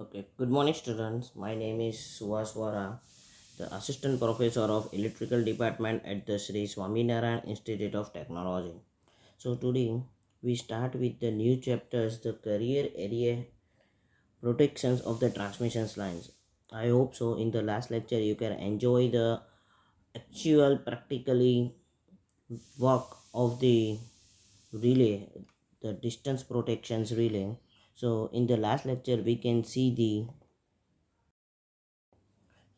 Okay, good morning, students. My name is Suhaswara, the Assistant Professor of Electrical Department at the Sri Swaminarayan Institute of Technology. So, today we start with the new chapters, the career area protections of the transmission lines. I hope so. In the last lecture, you can enjoy the actual practically work of the relay, the distance protections relay. So, in the last lecture, we can see the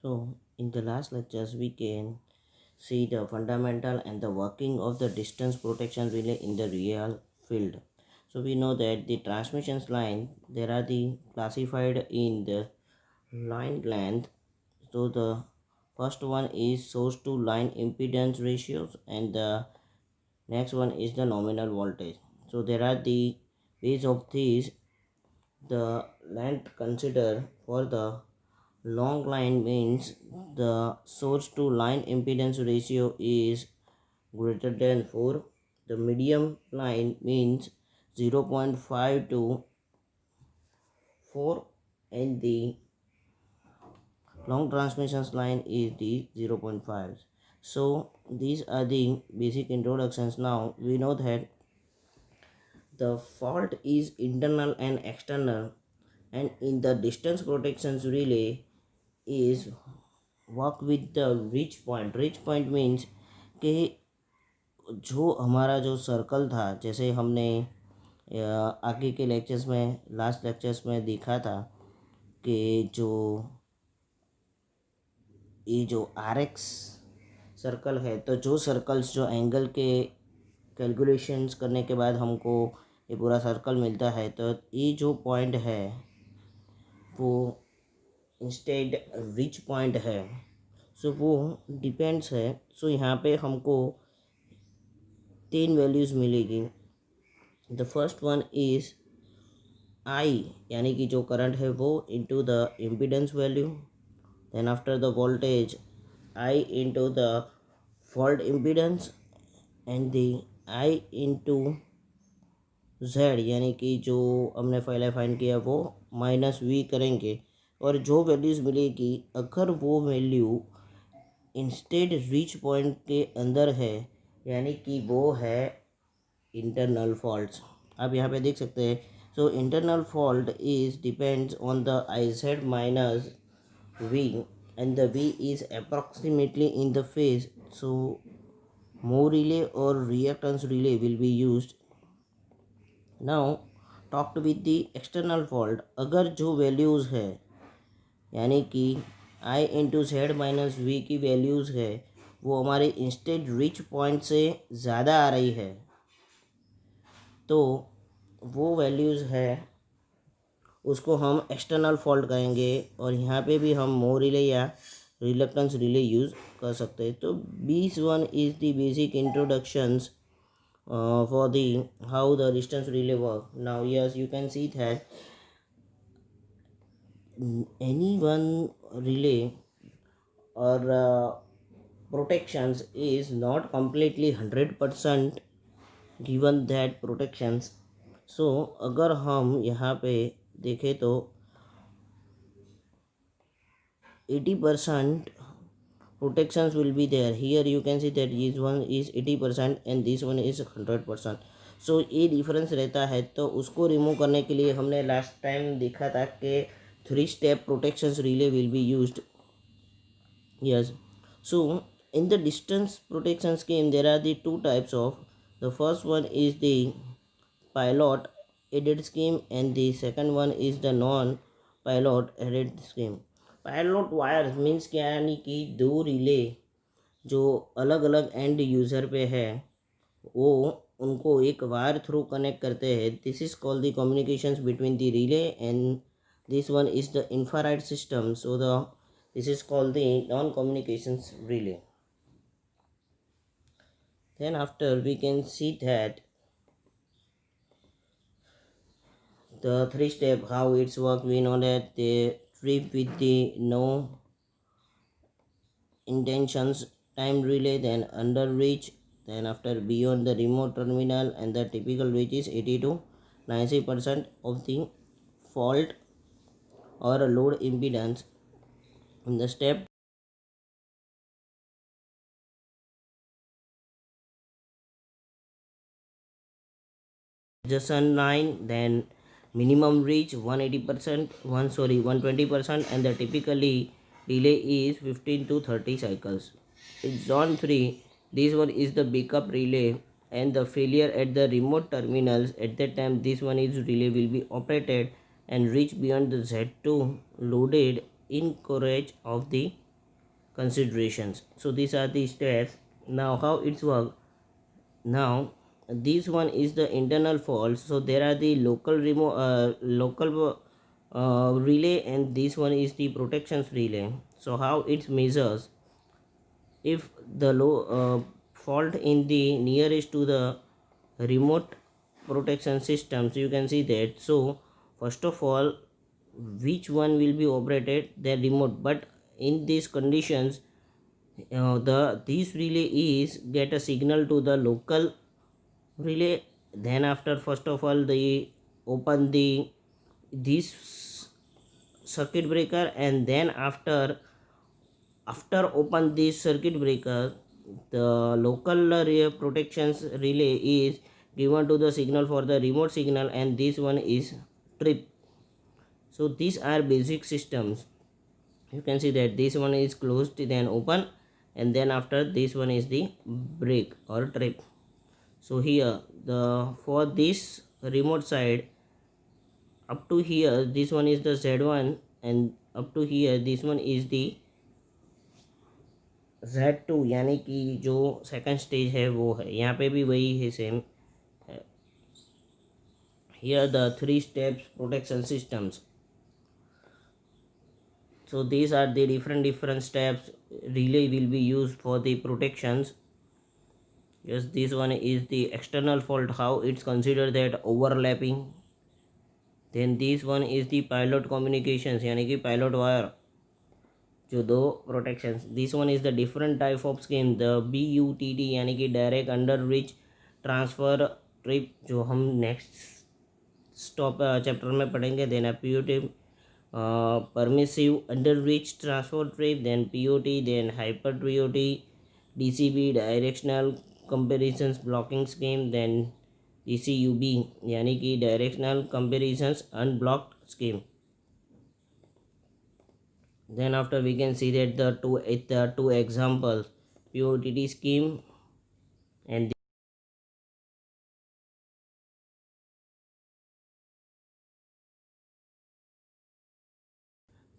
So, in the last lectures, we can see the fundamental and the working of the distance protection relay in the real field. So, we know that the transmissions line, there are the classified in the line length. So, the first one is source to line impedance ratios, and the next one is the nominal voltage. So, there are the base of these, the length considered for the long line means the source to line impedance ratio is greater than 4. The medium line means 0.5 to 4, and the long transmissions line is the 0.5. So these are the basic introductions. Now we know that the fault is internal and external, and in the distance protections relay is work with the rich point means कि जो हमारा जो circle था, जैसे हमने आगे के lectures में लास्ट लेक्चर्स में देखा था कि जो आर एक्स सर्कल है, तो जो सर्कल्स जो एंगल के कैलकुलेशंस करने के बाद हमको ये पूरा सर्कल मिलता है, तो ये जो पॉइंट है वो इंस्टेड रिच पॉइंट है। सो वो डिपेंड्स है। सो यहाँ पे हमको 3 वैल्यूज़ मिलेगी। The first one is I, यानी कि जो करंट है वो into the impedance value. Then after the voltage I into the fault impedance, and the I into Z, यानी कि जो हमने पहले फाइंड किया वो माइनस वी करेंगे, और जो वैल्यूज़ मिलेगी अगर वो वैल्यू इंस्टेड रिच पॉइंट के अंदर है, यानी कि वो है इंटरनल फॉल्ट्स। आप यहाँ पे देख सकते हैं। So internal fault is depends on the I Z minus V, and the V is approximately in the phase. So mho relay और reactance relay will be used. Now talked with the external fault, अगर जो values है यानी कि I into Z minus V की values है वो हमारे इंस्टेड रिच पॉइंट से ज़्यादा आ रही है, तो वो वैल्यूज़ है उसको हम एक्सटर्नल फॉल्ट कहेंगे, और यहाँ पे भी हम मोर रिले या रिलक्टेंस रिले यूज़ कर सकते हैं। तो बीस one is the basic introductions for the how the distance relay work. Now yes, you can see that any one relay or protections is not completely 100% given that protections. So अगर हम यहाँ पे देखें तो 80% protections will be there. Here you can see that this one is 80% and this one is 100%. सो ये difference रहता है, तो उसको रिमूव करने के लिए हमने लास्ट टाइम देखा था कि 3 step protections relay will be used. Yes. So in the distance protection scheme, there are the two types of. The first one is the pilot aided scheme, and the second one is the non-pilot aided scheme. Pilot wires means क्या, यानी कि दो relay जो अलग अलग end user पे है वो उनको एक वायर थ्रू कनेक्ट करते हैं। This is called the communications between the relay, and this one is the infrared system. So this is called the non-communications relay. Then after we can see that the 3 step how it's work. We know that they trip with the no intentions time relay, then under reach, then after beyond the remote terminal, and the typical reach is 80 to 90% of the fault or a load impedance. In the step adjacent line, then minimum reach 180%, 120%, and the typically delay is 15 to 30 cycles. In zone 3, this one is the backup relay and the failure at the remote terminals. At that time, this one is relay will be operated and reach beyond the Z2 loaded in courage of the considerations. So these are the steps. Now how it's work. Now this one is the internal fault, so there are the local relay, and this one is the protections relay. So how it measures, if the low fault in the nearest to the remote protection system, so you can see that. So first of all, which one will be operated, the remote, but in these conditions, the this relay is get a signal to the local relay. Then after, first of all, they open the this circuit breaker, and then after open this circuit breaker, the local protections relay is given to the signal for the remote signal, and this one is trip. So these are basic systems. You can see that this one is closed then open, and then after this one is the break or trip. So here the for this remote side, up to here this one is the Z1, and up to here this one is the Z2, यानी कि जो second stage है वो है, यहाँ पे भी वही है same. Here the three steps protection systems. So these are the different steps relay will be used for the protections. Yes, this one is the external fault, how it's considered that overlapping. Then this one is the pilot communications, यानी कि pilot wire, जो दो प्रोटेक्शंस. This one is the different type of scheme, the BUTT यानी कि direct under reach transfer trip, जो हम next stop chapter में पढ़ेंगे. Then POT permissive under reach transfer trip, then POT, then hyper POT, DCB directional comparisons blocking scheme, then DCUB यानी कि directional comparisons unblocked scheme. Then after we can see that the two examples, POTT scheme and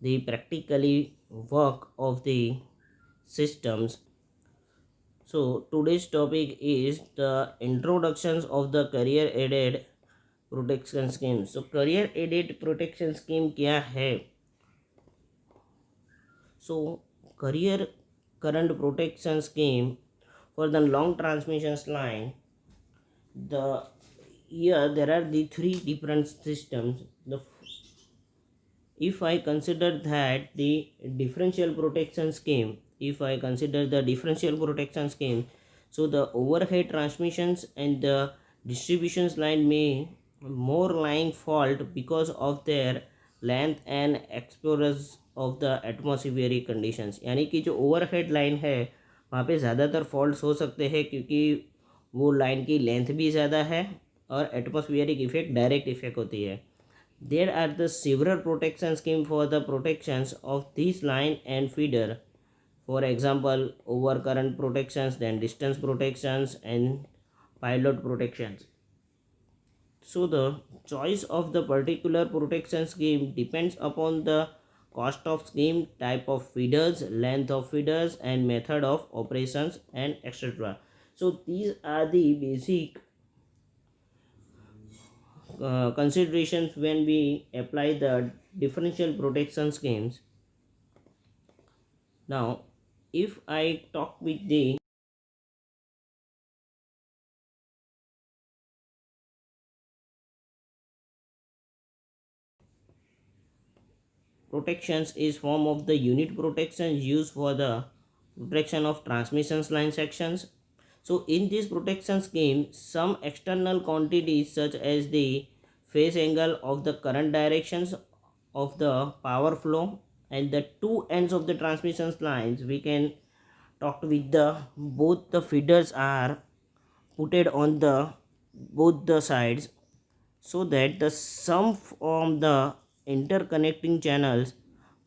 the practically work of the systems. So today's topic is the introductions of the career aided protection scheme. So career aided protection scheme क्या है? So career current protection scheme for the long transmissions line, the here there are the three different systems. The if I consider that the differential protection scheme, if I consider the differential protection scheme, so the overhead transmissions and the distributions line may more line fault because of their length and exposures of the atmospheric conditions. यानी कि जो overhead line है वहाँ पे ज़्यादातर faults हो सकते हैं, क्योंकि वो लाइन की लेंथ भी ज़्यादा है और एटमॉस्फेरिक इफेक्ट डायरेक्ट इफेक्ट होती है. There are the several protection scheme for the protections of this line and feeder. For example, overcurrent protections, then distance protections, and pilot protections. So the choice of the particular protection scheme depends upon the cost of scheme, type of feeders, length of feeders, and method of operations, and etc. So these are the basic considerations when we apply the differential protection schemes. Now if I talk with the protections is form of the unit protections used for the protection of transmissions line sections. So in this protection scheme, some external quantities such as the phase angle of the current directions of the power flow, and the two ends of the transmission lines we can talk with the both the feeders are putted on the both the sides, so that the sum from the interconnecting channels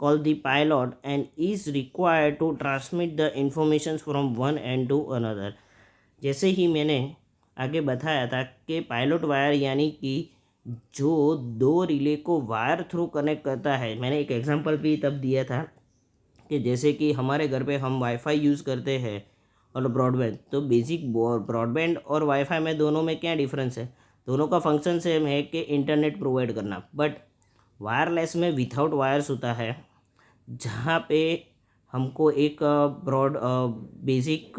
called the payload and is required to transmit the information from one end to another. जैसे ही मैंने आगे बताया था कि pilot wire यानी कि जो दो रिले को वायर थ्रू कनेक्ट करता है, मैंने एक एग्जांपल भी तब दिया था कि जैसे कि हमारे घर पे हम वाईफाई यूज़ करते हैं और ब्रॉडबैंड, तो बेसिक ब्रॉडबैंड और वाईफाई में दोनों में क्या डिफरेंस है? दोनों का फंक्शन सेम है कि इंटरनेट प्रोवाइड करना, बट वायरलेस में विथआउट वायर्स होता है, जहाँ पे हमको एक ब्रॉड बेसिक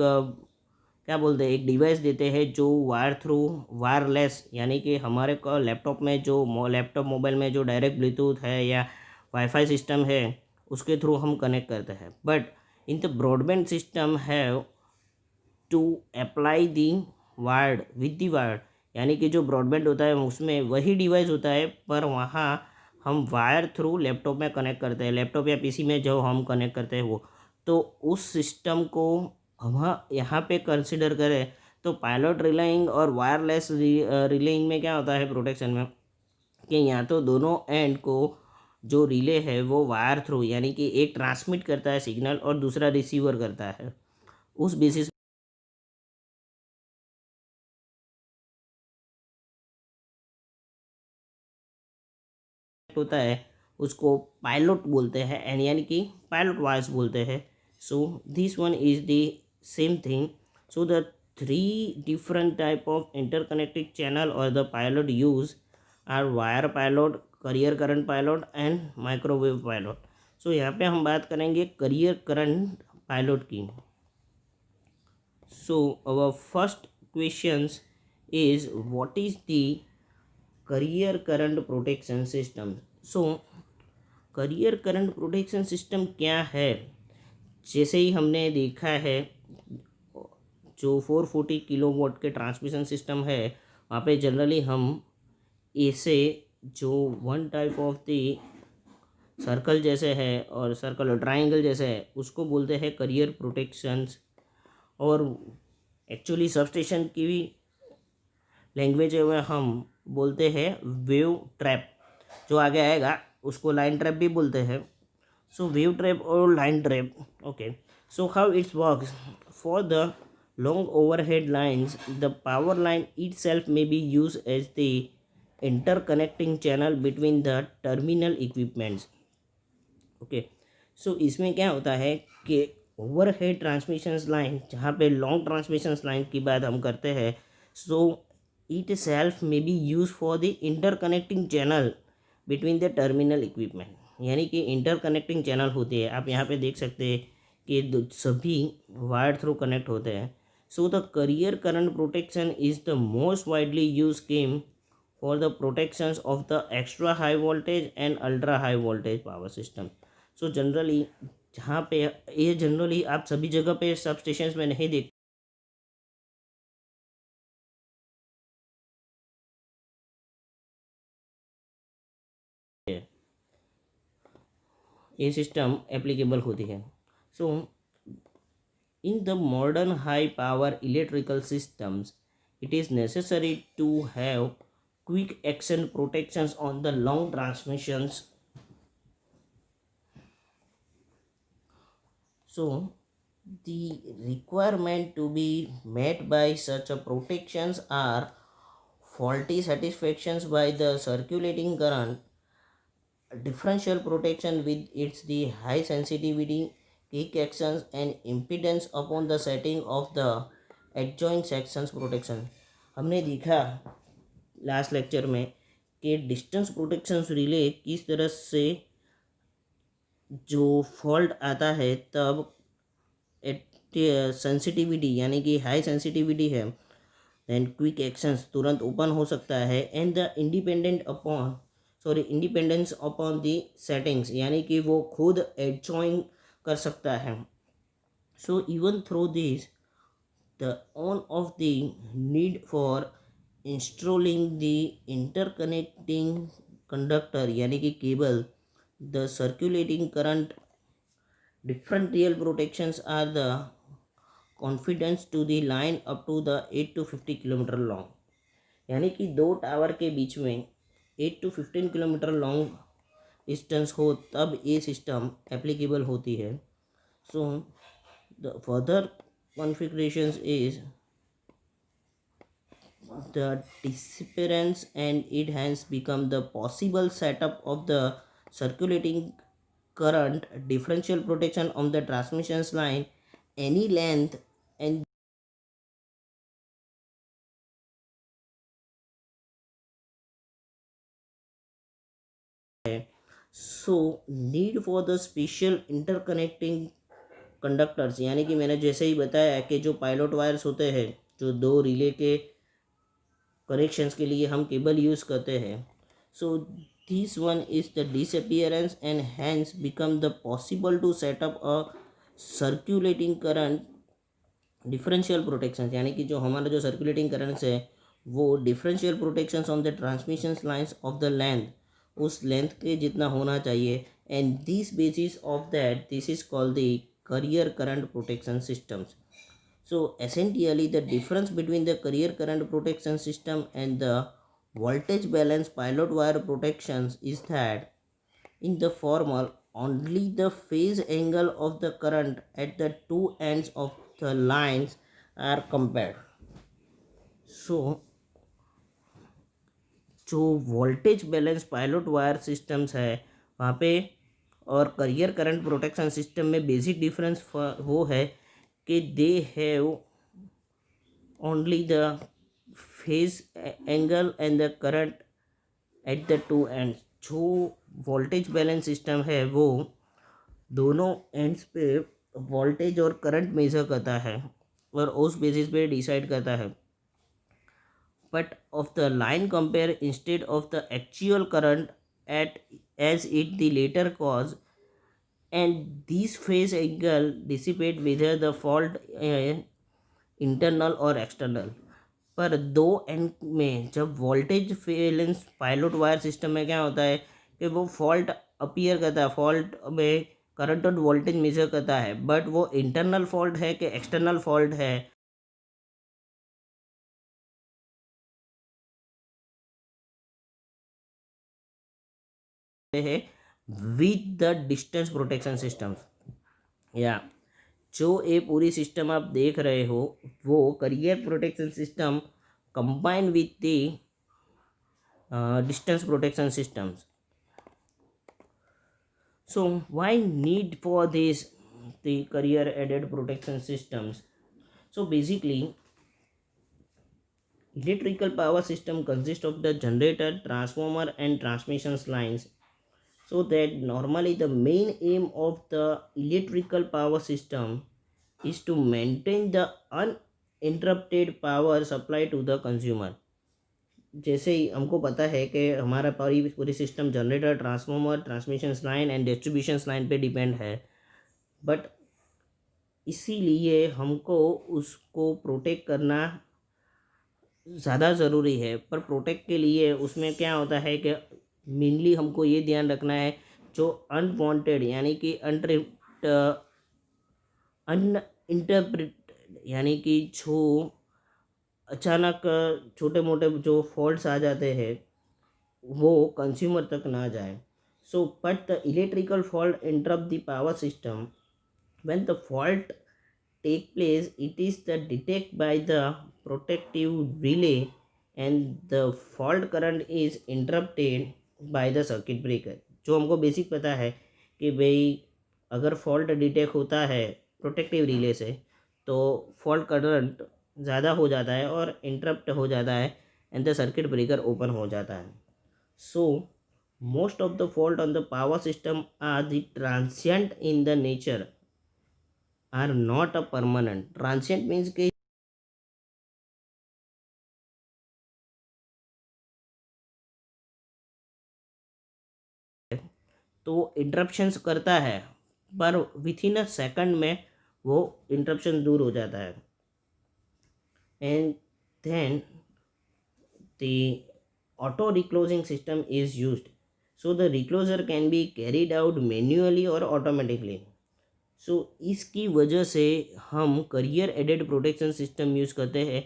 क्या बोलते हैं, एक डिवाइस देते हैं जो वायर थ्रू वायरलेस, यानी कि हमारे को लैपटॉप में जो लैपटॉप मोबाइल में जो डायरेक्ट ब्लूटूथ है या वाईफाई सिस्टम है उसके थ्रू हम कनेक्ट करते हैं, but in the broadband system have to apply the wired with the wired, यानी कि जो ब्रॉडबैंड होता है उसमें वही डिवाइस होता है, पर वहाँ हम वायर थ्रू लैपटॉप में कनेक्ट करते हैं, लैपटॉप या पीसी में जो हम कनेक्ट करते हैं वो, तो उस सिस्टम को हम यहाँ पे कंसिडर करें तो पायलट रिलेइंग और वायरलेस रिलेइंग में क्या होता है प्रोटेक्शन में, कि यहाँ तो दोनों एंड को जो रिले है वो वायर थ्रू, यानी कि एक ट्रांसमिट करता है सिग्नल और दूसरा रिसीवर करता है, उस बेसिस होता है उसको पायलट बोलते हैं, एंड यानी कि पायलट वायर्स बोलते हैं. So this one is the same thing. So the three different type of interconnected channel और the pilot use are wire pilot, carrier current pilot and microwave pilot. So यहाँ पे हम बात करेंगे करियर करंट पायलट की. So our first questions is what is the carrier current protection system. So carrier current protection system क्या है? जैसे ही हमने देखा है जो 440 किलोवाट के ट्रांसमिशन सिस्टम है वहाँ पे जनरली हम ऐसे जो one type of the circle जैसे है और सर्कल और ट्राइंगल जैसे है उसको बोलते हैं करियर प्रोटेक्शंस, और एक्चुअली सबस्टेशन की भी लैंग्वेज में हम बोलते हैं वेव ट्रैप. जो आगे आएगा उसको लाइन ट्रैप भी बोलते हैं. सो वेव ट्रैप और line trap. Okay, so how it's works. For the long overhead lines, the power line itself may be used as the interconnecting channel between the terminal equipments. Okay, so इसमें क्या होता है कि overhead transmission line, जहाँ पे long transmission line की बात हम करते हैं, सो इट सेल्फ में B use for the interconnecting channel between the terminal equipment, यानी कि इंटरकनेक्टिंग चैनल होती है. आप यहाँ पे देख सकते हैं कि सभी वायर थ्रू कनेक्ट होते हैं. सो the carrier current protection is the most widely use scheme for the protections of the extra high voltage and ultra high voltage power system. So generally जहाँ पे ये जनरली आप सभी जगह पे सब स्टेशन में नहीं देखते, ये सिस्टम एप्लीकेबल होती है. So in the modern high power electrical systems it is necessary to have quick action protections on the long transmissions. So the requirement to be met by such a protections are faulty satisfactions by the circulating current, differential protection with its the high sensitivity, quick actions and impedance upon the setting of the adjoint sections protection. हमने देखा last lecture में कि distance protection relay किस तरह से जो fault आता है तब सेंसिटिविटी यानी कि हाई सेंसिटिविटी है, देन क्विक एक्शंस तुरंत ओपन हो सकता है, and the independence upon the settings, यानी कि वो खुद एडजॉइन कर सकता है. So even through this the on off the need for installing the interconnecting conductor यानी कि cable the circulating current differential protections are the confidence to the line up to the 8 to 50 kilometre long, यानी कि दो tower के बीच में 8 to 15 kilometre long distance हो तब ये सिस्टम एप्लीकेबल होती है. So the further configurations is the disappearance, and it has become the possible setup of the circulating current differential protection on the transmission line any length. And so need for the special interconnecting conductors, यानी कि मैंने जैसे ही बताया कि जो pilot wires होते हैं जो दो रिले के कनेक्शंस के लिए हम केबल यूज़ करते हैं. So this one is the disappearance and hence become the possible to setup a circulating current differential protections, यानी कि जो हमारा जो सर्कुलेटिंग करंट्स है वो differential protections on the transmission lines of the length, उस लेंथ के जितना होना चाहिए. And this basis of that this is called the carrier current protection systems. So essentially the difference between the carrier current protection system and the voltage balance pilot wire protections is that in the former only the phase angle of the current at the two ends of the lines are compared. So जो voltage balance pilot wire systems है वहाँ पे और career current protection system में basic difference वो है कि they have only the phase angle and the current at the two ends. जो वोल्टेज बैलेंस सिस्टम है वो दोनों एंड्स पे वोल्टेज और करंट मेजर करता है और उस बेसिस पे डिसाइड करता है. But of the line compare instead of the actual current at as it the later cause, and these phase angle dissipate whether the fault internal or external. पर दो and में जब voltage balance pilot wire system में क्या होता है कि वो फॉल्ट अपीयर करता है, फॉल्ट में करंट और वोल्टेज मेजर करता है, बट वो इंटरनल फॉल्ट है कि एक्सटर्नल फॉल्ट है with the distance protection systems. या जो ये पूरी सिस्टम आप देख रहे हो वो carrier protection system combine with the distance protection systems. So why need for this the carrier aided protection systems. So basically electrical power system consists of the generator, transformer and transmission lines. So that normally the main aim of the electrical power system is to maintain the uninterrupted power supply to the consumer. जैसे ही हमको पता है कि हमारा पूरी पूरी system generator, transformer, transmission line and distribution line पे depend है, बट इसीलिए हमको उसको प्रोटेक्ट करना ज़्यादा ज़रूरी है. पर प्रोटेक्ट के लिए उसमें क्या होता है कि मेनली हमको ये ध्यान रखना है जो अनवांटेड यानी कि अनइंटरप्रेट यानी कि जो अचानक छोटे मोटे जो फॉल्ट्स आ जाते हैं वो कंज्यूमर तक ना जाए. So but the electrical fault interrupt the power system. When the fault take place it is the detect by the protective relay and the fault current is interrupted by the circuit breaker. जो हमको basic पता है कि भाई अगर fault detect होता है protective relay से तो फॉल्ट करंट ज़्यादा हो जाता है और इंटरप्ट हो जाता है and the circuit breaker open हो जाता है. So most of the fault on the power system are the transient in the nature, are not a permanent. Transient means कि तो इंटरप्शंस करता है पर विथ इन अ सेकंड में वो इंटरप्शन दूर हो जाता है. And then the auto reclosing system is used. So the recloser can be carried out manually or automatically. So इसकी वजह से हम carrier aided protection system use करते हैं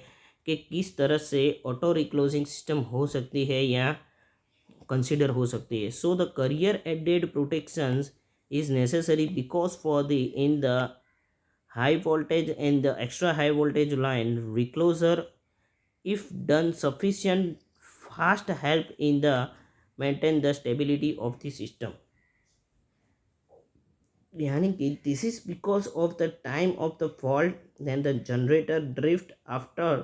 कि किस तरह से ऑटो रिक्लोजिंग सिस्टम हो सकती है या कंसिडर हो सकती है. So the carrier aided protections is necessary because for the in the high voltage and the extra high voltage line recloser, if done sufficient fast, help in the maintain the stability of the system. यानी कि this is because of the time of the fault then the generator drift after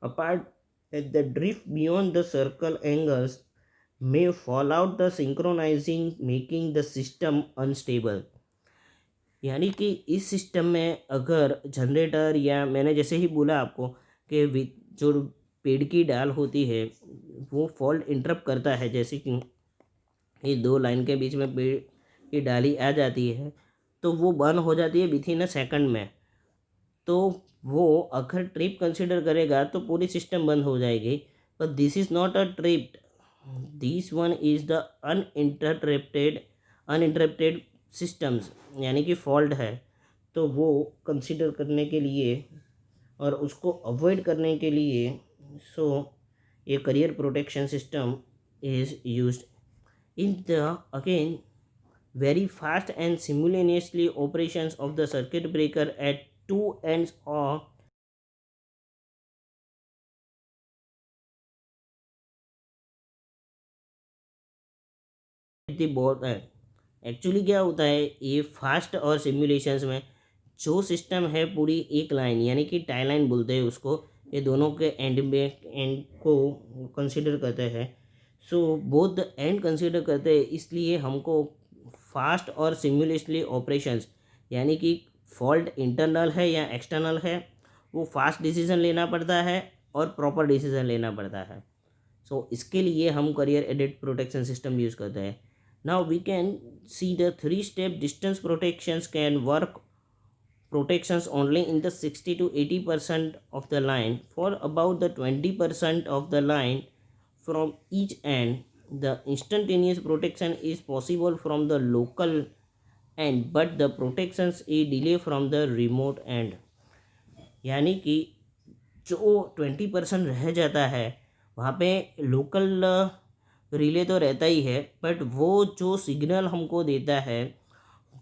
apart at the drift beyond the circle angles may fall out the synchronizing making the system unstable. यानी कि इस system में अगर generator या मैंने जैसे ही बोला आपको कि जो पेड़ की डाल होती है वो फॉल्ट इंटरप्ट करता है, जैसे कि ये दो लाइन के बीच में पेड़ की डाली आ जाती है तो वो बंद हो जाती है विथ इन अ सेकंड में. तो वो अगर ट्रिप कंसिडर करेगा तो पूरी सिस्टम बंद हो जाएगी. पर this is not a trip, this one is the uninterrupted systems, यानी कि फॉल्ट है. तो वो कंसिडर करने के लिए और उसको अवॉइड करने के लिए सो ये career protection system is used in the again very fast and simultaneously operations of the circuit breaker at two ends of the board end. Actually क्या होता है ये फास्ट और सिमुलेशंस में जो सिस्टम है पूरी एक लाइन यानी कि टाई लाइन बोलते हैं उसको, ये दोनों के एंड में एंड को कंसिडर करते हैं. So both the end consider करते हैं, इसलिए हमको फास्ट और सिमुलेशनली ऑपरेशंस यानी कि फॉल्ट इंटरनल है या एक्सटर्नल है वो फास्ट डिसीजन लेना पड़ता है और प्रॉपर डिसीजन लेना पड़ता है. सो इसके लिए हम carrier aided protection system use करते हैं. Now we can see the 3 step distance protections can work protections only in the 60 to 80% of the line. For about the 20% of the line from each end, the instantaneous protection is possible from the local end, but the protections is delay from the remote end. यानी कि जो 20% रह जाता है वहाँ पे local relay तो रहता ही है, बट वो जो सिग्नल हमको देता है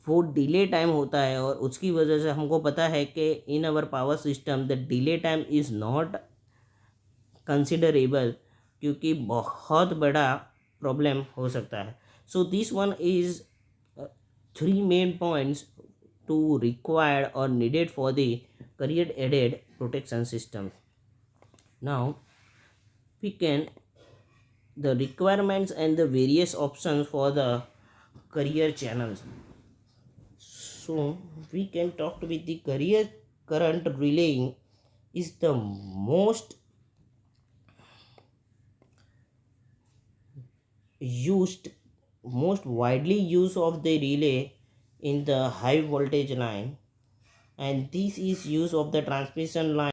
वो डिले टाइम होता है और उसकी वजह से हमको पता है कि in our power system the delay time is not considerable, क्योंकि बहुत बड़ा प्रॉब्लम हो सकता है. So this one is 3 main points to required or needed for the career aided protection system. Now we can the requirements and the various options for the career channels. So we can talk with the career current relaying is the used most widely used of the relay in the high voltage line, and this is use of the transmission line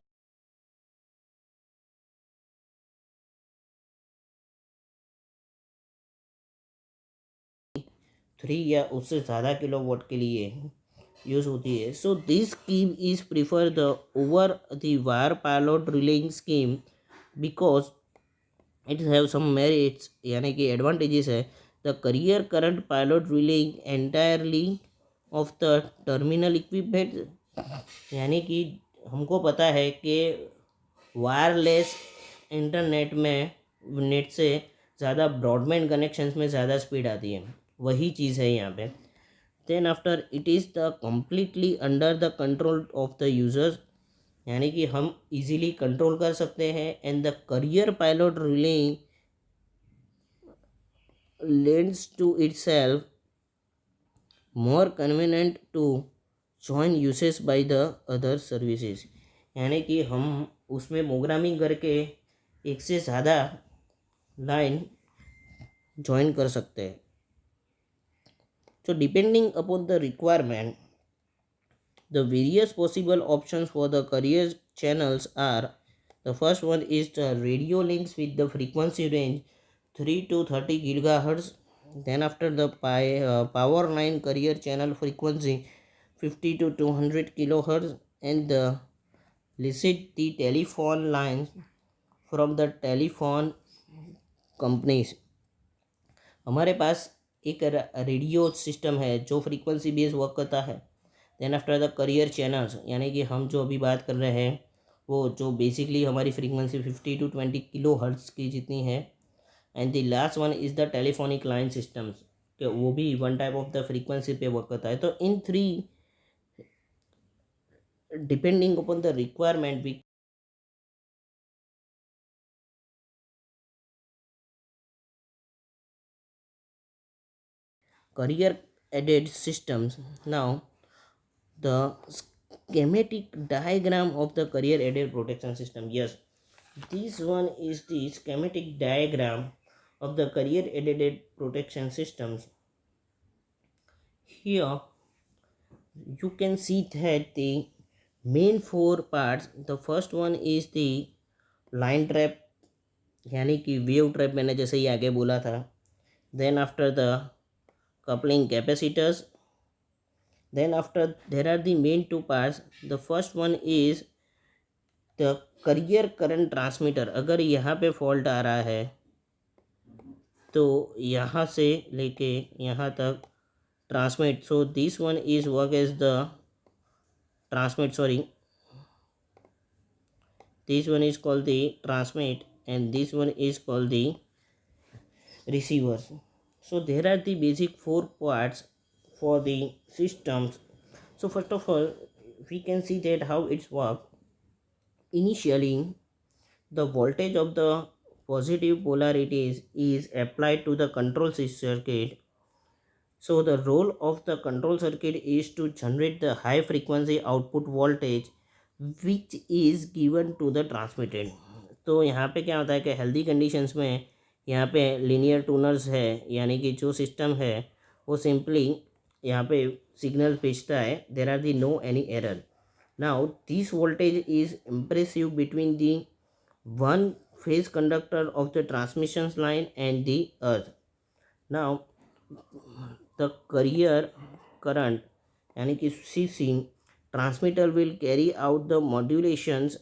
3 या उससे ज़्यादा kilowatt के लिए use होती है. So this scheme is prefer the over the wire pilot relaying scheme because it have some merits, यानी कि advantages है. The carrier current pilot relaying entirely of the terminal equipment, यानी कि हमको पता है कि वायरलेस इंटरनेट में नेट से ज़्यादा ब्रॉडबैंड कनेक्शंस में ज़्यादा स्पीड आती है, वही चीज़ है यहाँ पे. Then after it is the completely under the control of the users, यानी कि हम इजीली कंट्रोल कर सकते हैं. And the carrier pilot relay lends to itself more convenient to join uses by the other services, यानी कि हम उसमें प्रोग्रामिंग करके एक से ज़्यादा लाइन ज्वाइन कर सकते हैं. So depending upon the requirement, the various possible options for the career channels are: the first one is the radio links with the frequency range 3 to 30 gigahertz, then after the power line carrier channel frequency 50 to 200 kilohertz, and the licit the telephone lines from the telephone companies. हमारे पास एक radio system है जो frequency base work करता है. Then after the carrier channels, यानी कि हम जो अभी बात कर रहे हैं वो जो बेसिकली हमारी फ्रीक्वेंसी 50 to 20 किलो हर्ट्ज़ की जितनी है. And the last one is the telephonic line systems, कि वो भी one type of the frequency पे वर्क करता है. तो in three, depending upon the requirement, we career added systems. Now the schematic diagram of the career aided protection system. Yes, this one is the schematic diagram of the career aided protection systems. Here you can see that the main four parts. The first one is the line trap, यानी कि wave trap मैंने जैसे ही आगे बोला था. Then after the coupling capacitors. Then after, there are the main two parts. The first one is the carrier current transmitter. अगर यहाँ पे फॉल्ट आ रहा है तो यहाँ से लेके यहाँ तक transmit. So this one is work as the transmit, sorry, this one is called the transmit and this one is called the receivers. So there are the basic four parts for the systems. So first of all, we can see that how it's work. Initially, the voltage of the positive polarities is applied to the control circuit. So the role of the control circuit is to generate the high frequency output voltage which is given to the transmitted. तो यहाँ पे क्या होता है कि healthy conditions में यहाँ पे लीनियर टूनर्स है, यानी कि जो सिस्टम है वो सिंपली यहाँ पे सिग्नल भेजता है. There are the no any error. Now this voltage is impressive between the one phase conductor of the transmission line and the earth. Now the carrier current, यानी कि CC, transmitter will carry out the modulations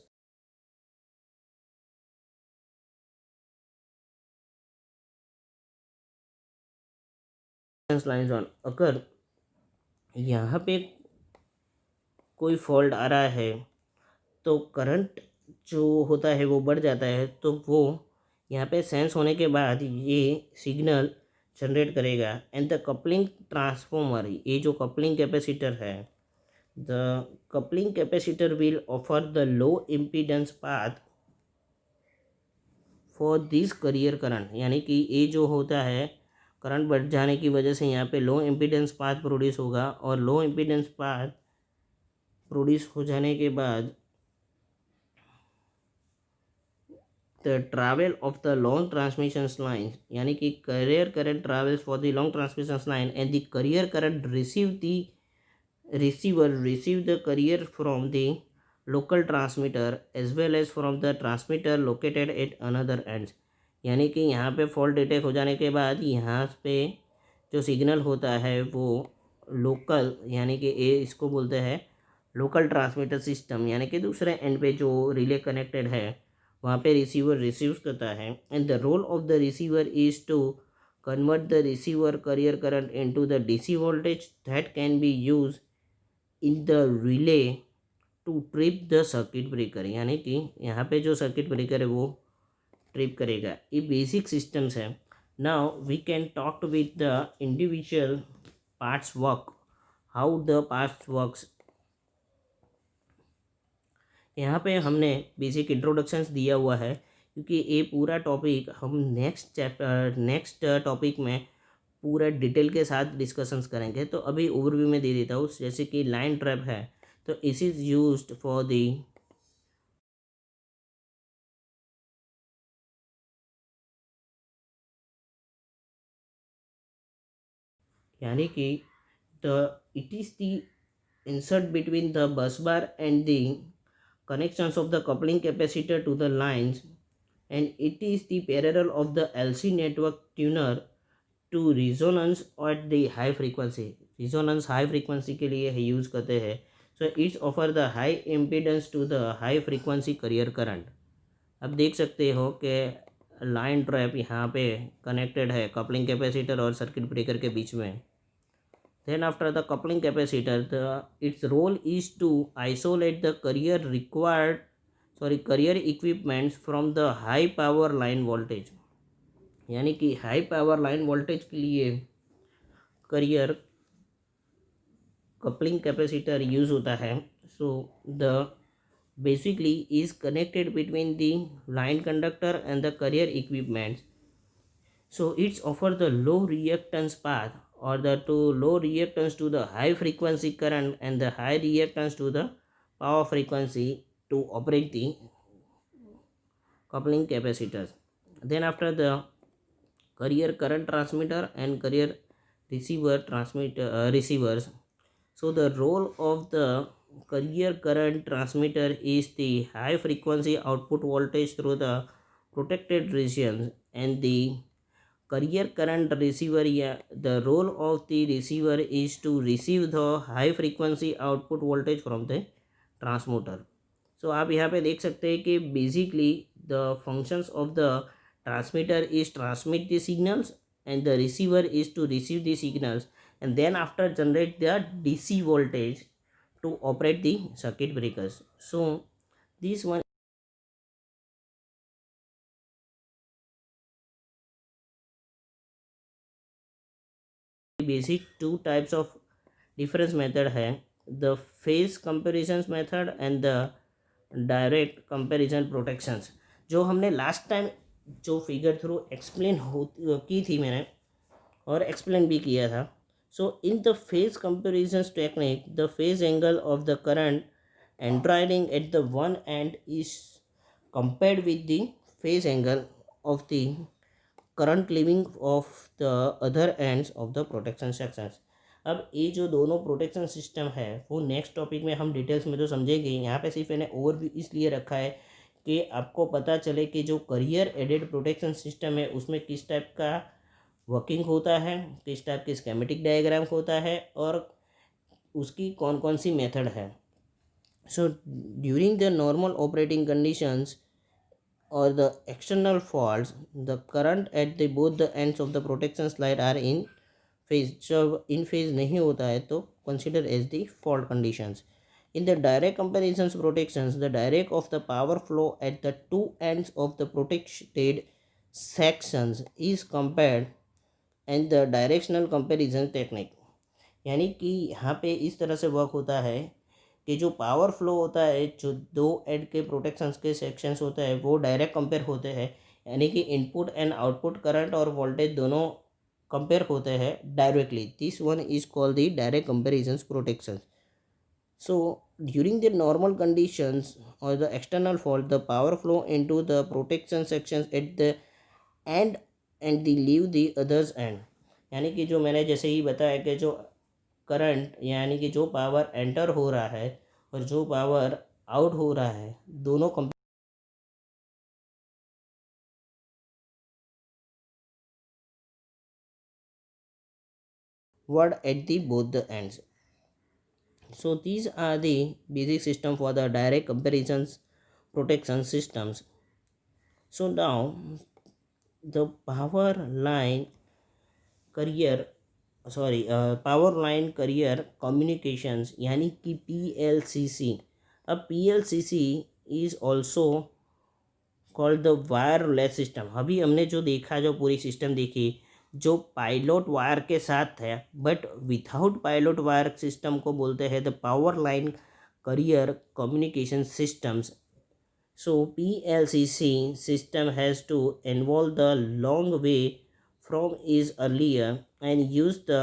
lines on. अगर यहाँ पे कोई fault आ रहा है तो current जो होता है वो बढ़ जाता है, तो वो यहाँ पे सेंस होने के बाद ये सिग्नल जनरेट करेगा. एंड द कपलिंग ट्रांसफॉर्मर, ये जो कपलिंग कैपेसिटर है, the coupling capacitor will offer the low impedance path for this career current, यानी कि ये जो होता है करंट बढ़ जाने की वजह से यहाँ पे लो इम्पीडेंस पाथ प्रोड्यूस होगा. और लो इम्पीडेंस पाथ प्रोड्यूस हो जाने के बाद the travel of the long transmission lines, यानी कि carrier current travels for the long transmission line and the carrier current receive the carrier from the local transmitter as well as from the transmitter located at another ends. यानी कि यहाँ पे fault detect हो जाने के बाद यहाँ पे जो सिग्नल होता है वो लोकल, यानी कि ये इसको बोलते हैं लोकल ट्रांसमीटर सिस्टम, यानी कि दूसरे एंड पे जो रिले कनेक्टेड है वहाँ पे रिसीवर रिसीव्स करता है. And the role of the receiver is to convert the receiver carrier current into the DC voltage that can be use in the relay to trip the circuit breaker, यानी कि यहाँ पे जो circuit breaker है वो trip करेगा. ये basic systems है. Now we can talk with the individual parts work, how the parts works. यहाँ पे हमने बेसिक इंट्रोडक्शंस दिया हुआ है क्योंकि ये पूरा टॉपिक हम नेक्स्ट टॉपिक में पूरा डिटेल के साथ डिस्कशंस करेंगे. तो अभी ओवरव्यू में दे देता हूँ. जैसे कि लाइन ट्रैप है तो इस इज़ यूज्ड फॉर दी, यानी कि it is the insert between the bus bar and the connections of the coupling capacitor to the lines, and it is the parallel of the LC network tuner to resonance at the high frequency, resonance high frequency के लिए use करते हैं. So it's offer the high impedance to the high frequency carrier current. अब देख सकते हो कि line trap यहाँ पे कनेक्टेड है कपलिंग कैपेसिटर और सर्किट ब्रेकर के बीच में. Then after the coupling capacitor, its role is to isolate the carrier equipments from the high power line voltage. यानी कि हाई पावर लाइन वोल्टेज के लिए करियर कपलिंग कैपेसिटर यूज होता है. So the basically is connected between the line conductor and the carrier equipments. So it's offer the low reactance path or the to low reactance to the high frequency current and the high reactance to the power frequency to operate the coupling capacitors. Then after the carrier current transmitter and carrier receivers. So the role of the carrier current transmitter is the high frequency output voltage through the protected regions, and the carrier current receiver, yeah, the role of the receiver is to receive the high frequency output voltage from the transmitter. So आप यहाँ पे देख सकते हैं कि basically the functions of the transmitter is transmit the signals and the receiver is to receive the signals and then after generate the DC voltage to operate the circuit breakers. So this one basic two types of difference method है, the phase comparisons method and the direct comparison protections. जो हमने last time जो figure through explain हो की थी मैंने और explain भी किया था. So in the phase comparison technique the phase angle of the current entering at the one end is compared with the phase angle of the current leaving of the other ends of the protection sections. अब ये जो दोनों protection system है वो next topic में हम details में तो समझेंगे. यहाँ पे सिर्फ मैंने ओवरव्यू इसलिए रखा है कि आपको पता चले कि जो करियर एडेड प्रोटेक्शन सिस्टम है उसमें किस टाइप का वर्किंग होता है, किस टाइप के स्केमेटिक डायग्राम होता है और उसकी कौन कौन सी मेथड है. सो during the normal operating conditions or the external faults, the current at the both the ends of the protection slide are in phase. जब in phase नहीं होता है तो consider as the fault conditions. In the direct comparisons protections, the direct of the power flow at the two ends of the protected sections is compared and the directional comparison technique. यानी कि यहाँ पे इस तरह से work होता है कि जो पावर फ्लो होता है जो दो एड के प्रोटेक्शंस के सेक्शंस होते हैं वो डायरेक्ट कंपेयर होते हैं. यानी कि इनपुट एंड आउटपुट करंट और वोल्टेज दोनों कंपेयर होते हैं directly. This one is called the direct comparison protection. So during the normal conditions और the external fault the power flow into the protection sections at the end and the leave the others end. यानी कि जो मैंने जैसे ही बताया कि जो current यानी कि जो पावर एंटर हो रहा है और जो पावर आउट हो रहा है दोनों word at the both the ends. So these are the basic system for the direct comparisons protection systems. So now the career power line carrier communications यानी कि PLCC. अब PLCC is also called the wireless system. अभी हमने जो देखा जो पूरी system देखी जो पायलट वायर के साथ है but without pilot wire system को बोलते हैं the power line career communication systems. So PLCC system has to involve the long way from is earlier and use the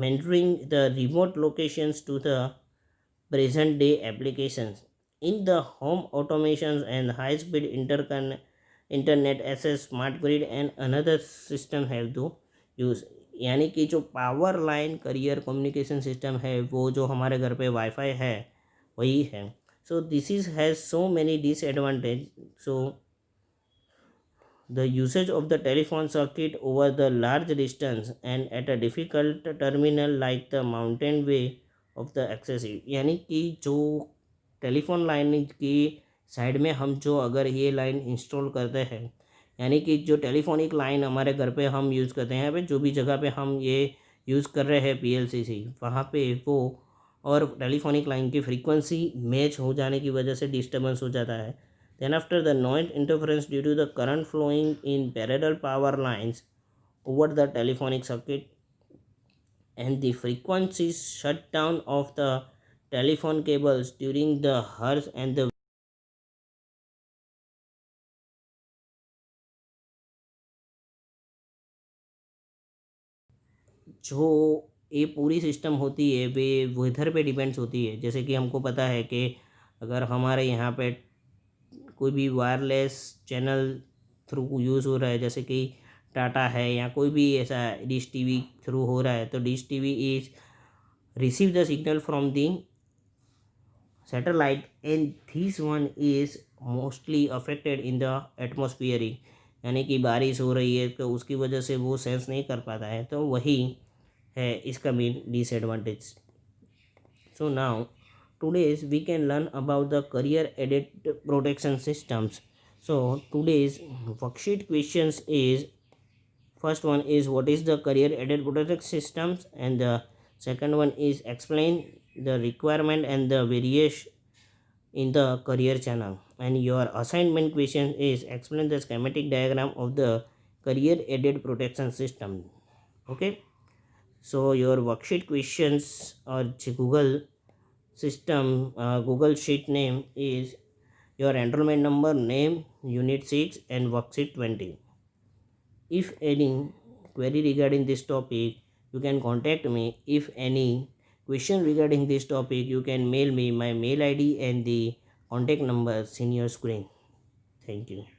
mentoring the remote locations to the present day applications in the home automations and high speed internet access smart grid and another system have to use. यानी कि जो power line career communication system है वो जो हमारे घर पे wifi है वही है. So this is has so many disadvantage. So The usage of the telephone circuit over the large distance and at a difficult terminal like the mountain way of the excessive, यानी कि जो telephone line की side में हम जो अगर ये line install करते हैं, यानी कि जो टेलीफोनिक लाइन हमारे घर पे हम यूज़ करते हैं, यहाँ पे जो भी जगह पे हम ये यूज़ कर रहे हैं पीएलसीसी, वहाँ पे वो और टेलीफोनिक लाइन की फ्रीक्वेंसी मैच हो जाने की वजह से डिस्टर्बेंस हो जाता है. Then after the noise interference due to the current flowing in parallel power lines over the telephonic circuit and the frequencies shutdown of the telephone cables during the hertz and the जो ये पूरी system होती है वे weather पे depends होती है. जैसे कि हमको पता है कि अगर हमारे यहाँ पे कोई भी वायरलेस चैनल थ्रू यूज़ हो रहा है, जैसे कि टाटा है या कोई भी ऐसा डिश टीवी थ्रू हो रहा है, तो dish TV is receive the signal from the satellite and this one is mostly affected in the atmospheric, यानी कि बारिश हो रही है तो उसकी वजह से वो सेंस नहीं कर पाता है, तो वही है इसका main disadvantage. So now today's we can learn about the career aided protection systems. So today's worksheet questions is, first one is what is the career aided protection systems, and the second one is explain the requirement and the variation in the career channel, and your assignment question is explain the schematic diagram of the career aided protection system. Okay, so your worksheet questions or Google system, Google sheet name is your enrollment number, name, unit 6 and worksheet 20. If any query regarding this topic, you can contact me. If any question regarding this topic, you can mail me. My mail ID and the contact number in your screen. Thank you.